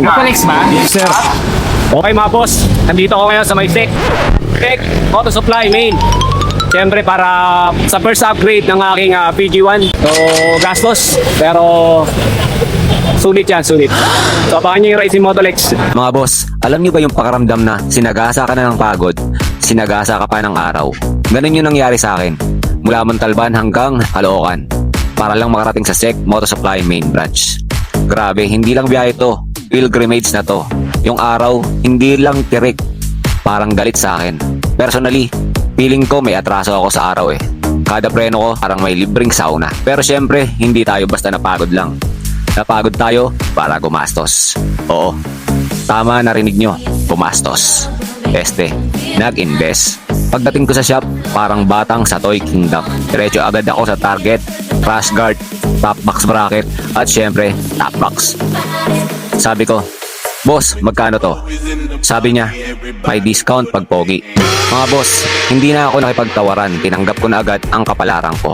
Motolex ba? Yes, sir. Okay mga boss, nandito ako ngayon sa may Tech Auto Supply Main. Siyempre para sa first upgrade ng aking PG1. So gastos, pero sulit yan, sulit. So abangan nyo yung Racing Motolex. Mga boss, alam nyo ba yung pakaramdam na sinagasa ka na ng pagod, sinagasa ka pa ng araw? Ganun yung nangyari sa akin. Mula Montalban hanggang Caloocan. Para lang makarating sa SEC Moto Supply Main Branch. Grabe, hindi lang biyahe to. Pilgrimage na to. Yung araw, hindi lang tirik. Parang galit sa akin. Personally, feeling ko may atraso ako sa araw eh. Kada preno ko parang may libreng sauna. Pero syempre, hindi tayo basta napagod lang. Napagod tayo para gumastos. Oo, tama narinig nyo, gumastos. Nag-invest. Pagdating ko sa shop, parang batang sa Toy Kingdom. Diretso agad ako sa target, crash guard, top box bracket, at syempre, top box. Sabi ko, boss, magkano to? Sabi niya, may discount pag pogi. Mga boss, hindi na ako nakipagtawaran, tinanggap ko na agad ang kapalaran ko.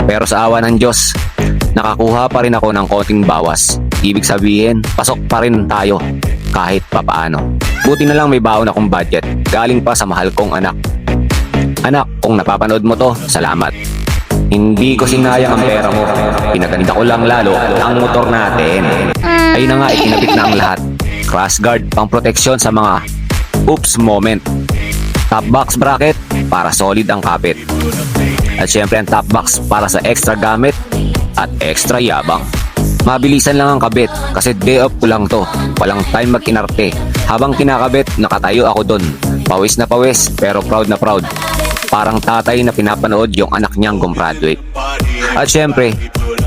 Pero sa awa ng Diyos, nakakuha pa rin ako ng konting bawas. Ibig sabihin, pasok pa rin tayo kahit papaano. Buti na lang may baon akong budget, galing pa sa mahal kong anak. Anak, kung napapanood mo to, salamat. Hindi ko sinayang ang pera mo. Pinaganda ko lang lalo ang motor natin. Ayun na nga, ikinabit na ang lahat. Crash guard, pang proteksyon sa mga oops moment. Top box bracket, para solid ang kapit. At syempre ang top box para sa extra gamit at extra yabang. Mabilisan lang ang kabit kasi day off ko lang to. Walang time mag-inarte. Habang kinakabit, nakatayo ako dun. Pawis na pawis pero proud na proud. Parang tatay na pinapanood yung anak niyang gumraduate. At syempre,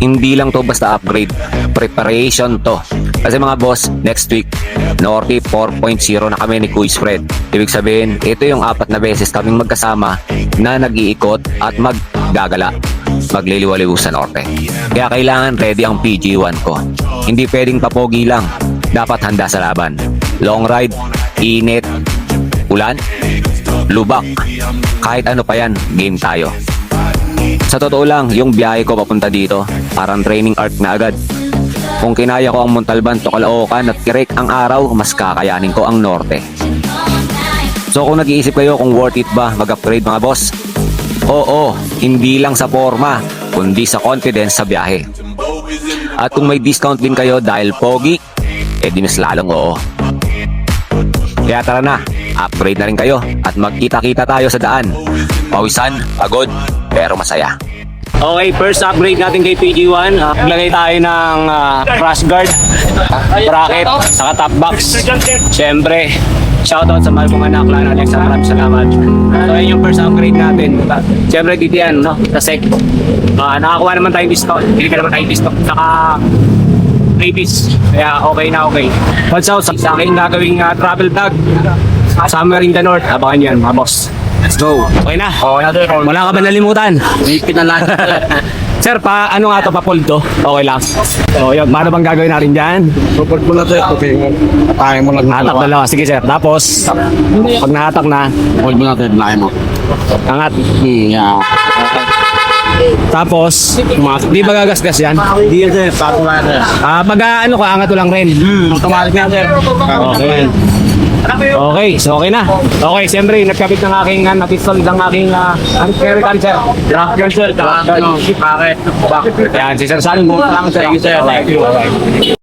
hindi lang to basta upgrade. Preparation to. Kasi mga boss, next week, Norte 4.0 na kami ni Kuis Fred. Ibig sabihin, ito yung 4 na beses kaming magkasama na nag-iikot at maggagala. Magliliwaliw sa Norte. Kaya kailangan ready ang PG1 ko. Hindi pwedeng papogi lang. Dapat handa sa laban. Long ride, init, ulan, lubak. Kahit ano pa yan, game tayo. Sa totoo lang, yung biyahe ko papunta dito, parang training arc na agad. Kung kinaya ko ang Montalban to Caloocan at Kirek ang araw, mas kakayanin ko ang Norte. So kung nag-iisip kayo kung worth it ba mag-upgrade mga boss, oo, hindi lang sa forma, kundi sa confidence sa biyahe. At kung may discount din kayo dahil pogi, di mas lalong oo. Kaya tara na, upgrade na rin kayo at magkita-kita tayo sa daan. Pawisan, pagod, pero masaya. Okay, first upgrade natin kay PG1. Maglagay tayo ng crash guard, bracket, saka top box. Siyempre, shoutout sa mahal kong anak, Lana Alexa, maraming salamat. So, yun yung first upgrade natin. Siyempre, dito yan, no? Sa SEC. Nakakuha naman tayong discount. Pili ka naman tayong discount. Saka, freebies. Kaya, okay na okay. What's out sa aking gagawing travel vlog. Somewhere in the north. Abangan yan, mga boss. Let's go. Okay na? Okay na, sir. Wala ka ba nalimutan? May pinalan. Sir, ano nga to, papulto? Okay lang. So, yun. Paano bang gagawin natin dyan? Support mo na, sir. Okay mo. Tayo mo lang. Hatak dalawa. Sige, sir. Tapos, pag nahatak na, Hold mo na, sir. Lain mo. angat. Yeah. Tapos, di ba gagasgas yan? Hindi yan, sir. Pato na, sir. Pag ano ka, angat mo lang rin. Automatic na, sir. Okay. Okay, so okay na. Okay, siyempre, nagkabit ng aking napistol ng aking carry can, sir. Drop yun, sir. Bakit? Yan, si Sir Salim. Thank you, sir. Thank you.